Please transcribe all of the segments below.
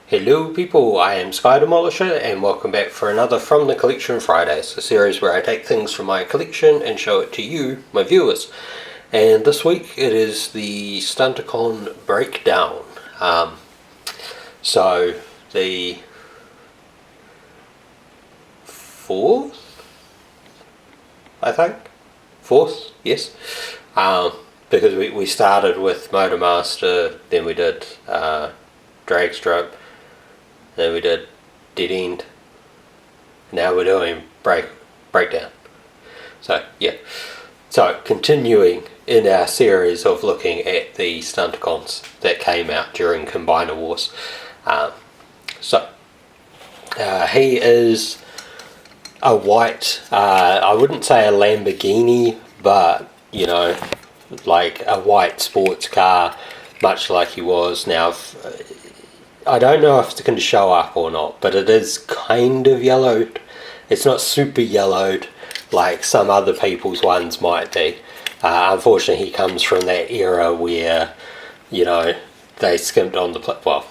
Hello people, I am Sky Demolisher and welcome back for another From the Collection Fridays, a series where I take things from my collection and show it to you, my viewers. And this week it is the Stunticon Breakdown. So the fourth, yes. Because we started with Motormaster, then we did Dragstrip, then we did Dead End, now we're doing Breakdown. So yeah, so continuing in our series of looking at the Stunticons that came out during Combiner Wars. He is a white, I wouldn't say a Lamborghini, but you know, like a white sports car, much like he was. Now, I don't know if it's going to show up or not, but it is kind of yellowed. It's not super yellowed like some other people's ones might be. Unfortunately, he comes from that era where, you know, they skimped on the well,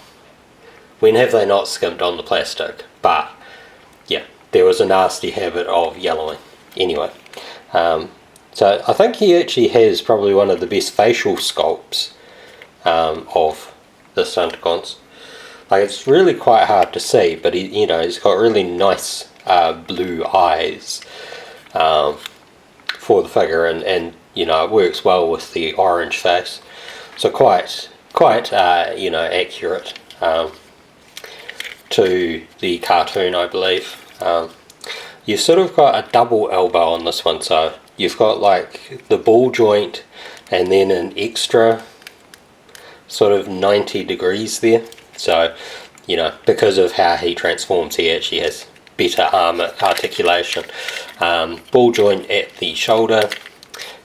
when have they not skimped on the plastic? But yeah, there was a nasty habit of yellowing. Anyway, so I think he actually has probably one of the best facial sculpts of the Stunticons. Like, it's really quite hard to see, but he's got really nice blue eyes for the figure, and it works well with the orange face. So quite accurate to the cartoon, I believe. You've sort of got a double elbow on this one, so you've got like the ball joint and then an extra sort of 90 degrees there. So, because of how he transforms, he actually has better arm articulation. Ball joint at the shoulder,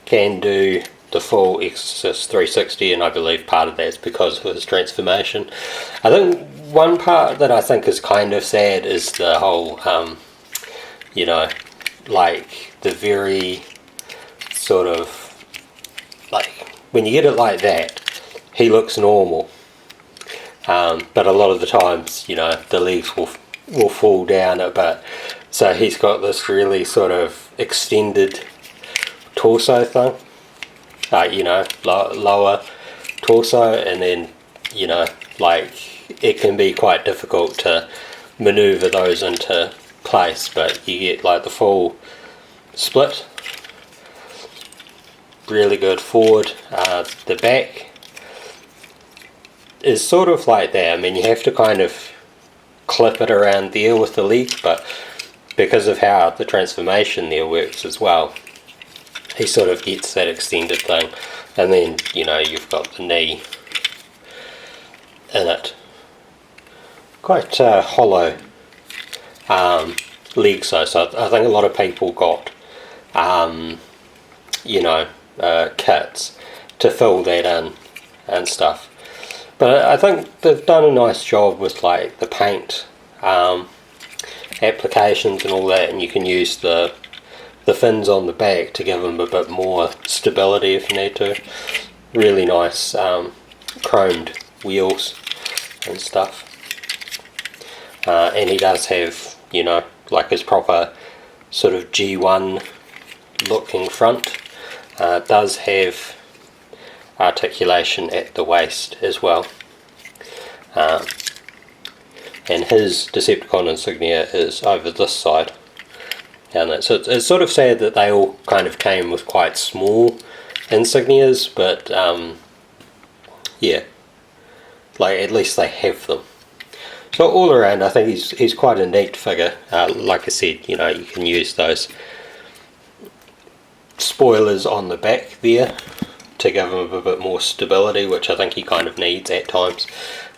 can do the full Exorcist 360, and I believe part of that is because of his transformation. I think one part that I think is kind of sad is the whole, like the very sort of, like, when you get it like that, he looks normal. But a lot of the times, the legs will fall down a bit. So he's got this really sort of extended torso thing. Lower torso, and then, like, it can be quite difficult to maneuver those into place, but you get like the full split. Really good forward. The back is sort of like that. I mean, you have to kind of clip it around there with the leg, but because of how the transformation there works as well, he sort of gets that extended thing. And then, you've got the knee in it. Quite hollow legs though, so I think a lot of people got kits to fill that in and stuff. But I think they've done a nice job with like the paint applications and all that, and you can use the fins on the back to give them a bit more stability if you need to. Really nice chromed wheels and stuff. And he does have, like his proper sort of G1 looking front. Does have articulation at the waist as well, and his Decepticon insignia is over this side, and so it's sort of sad that they all kind of came with quite small insignias, but yeah, like at least they have them. So all around, I think he's quite a neat figure. Like I said, you can use those spoilers on the back there to give him a bit more stability, which I think he kind of needs at times.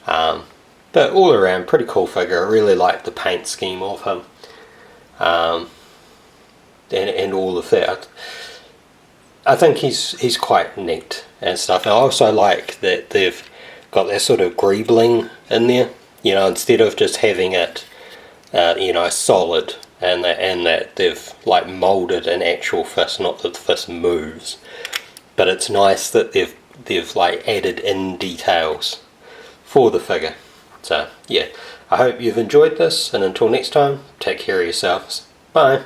But all around, pretty cool figure. I really like the paint scheme of him, and all of that. I think he's quite neat and stuff. And I also like that they've got that sort of greebling in there. Instead of just having it, solid, and that they've like moulded an actual fist, not that the fist moves. But it's nice that they've like added in details for the figure. So yeah, I hope you've enjoyed this, and until next time, take care of yourselves. Bye.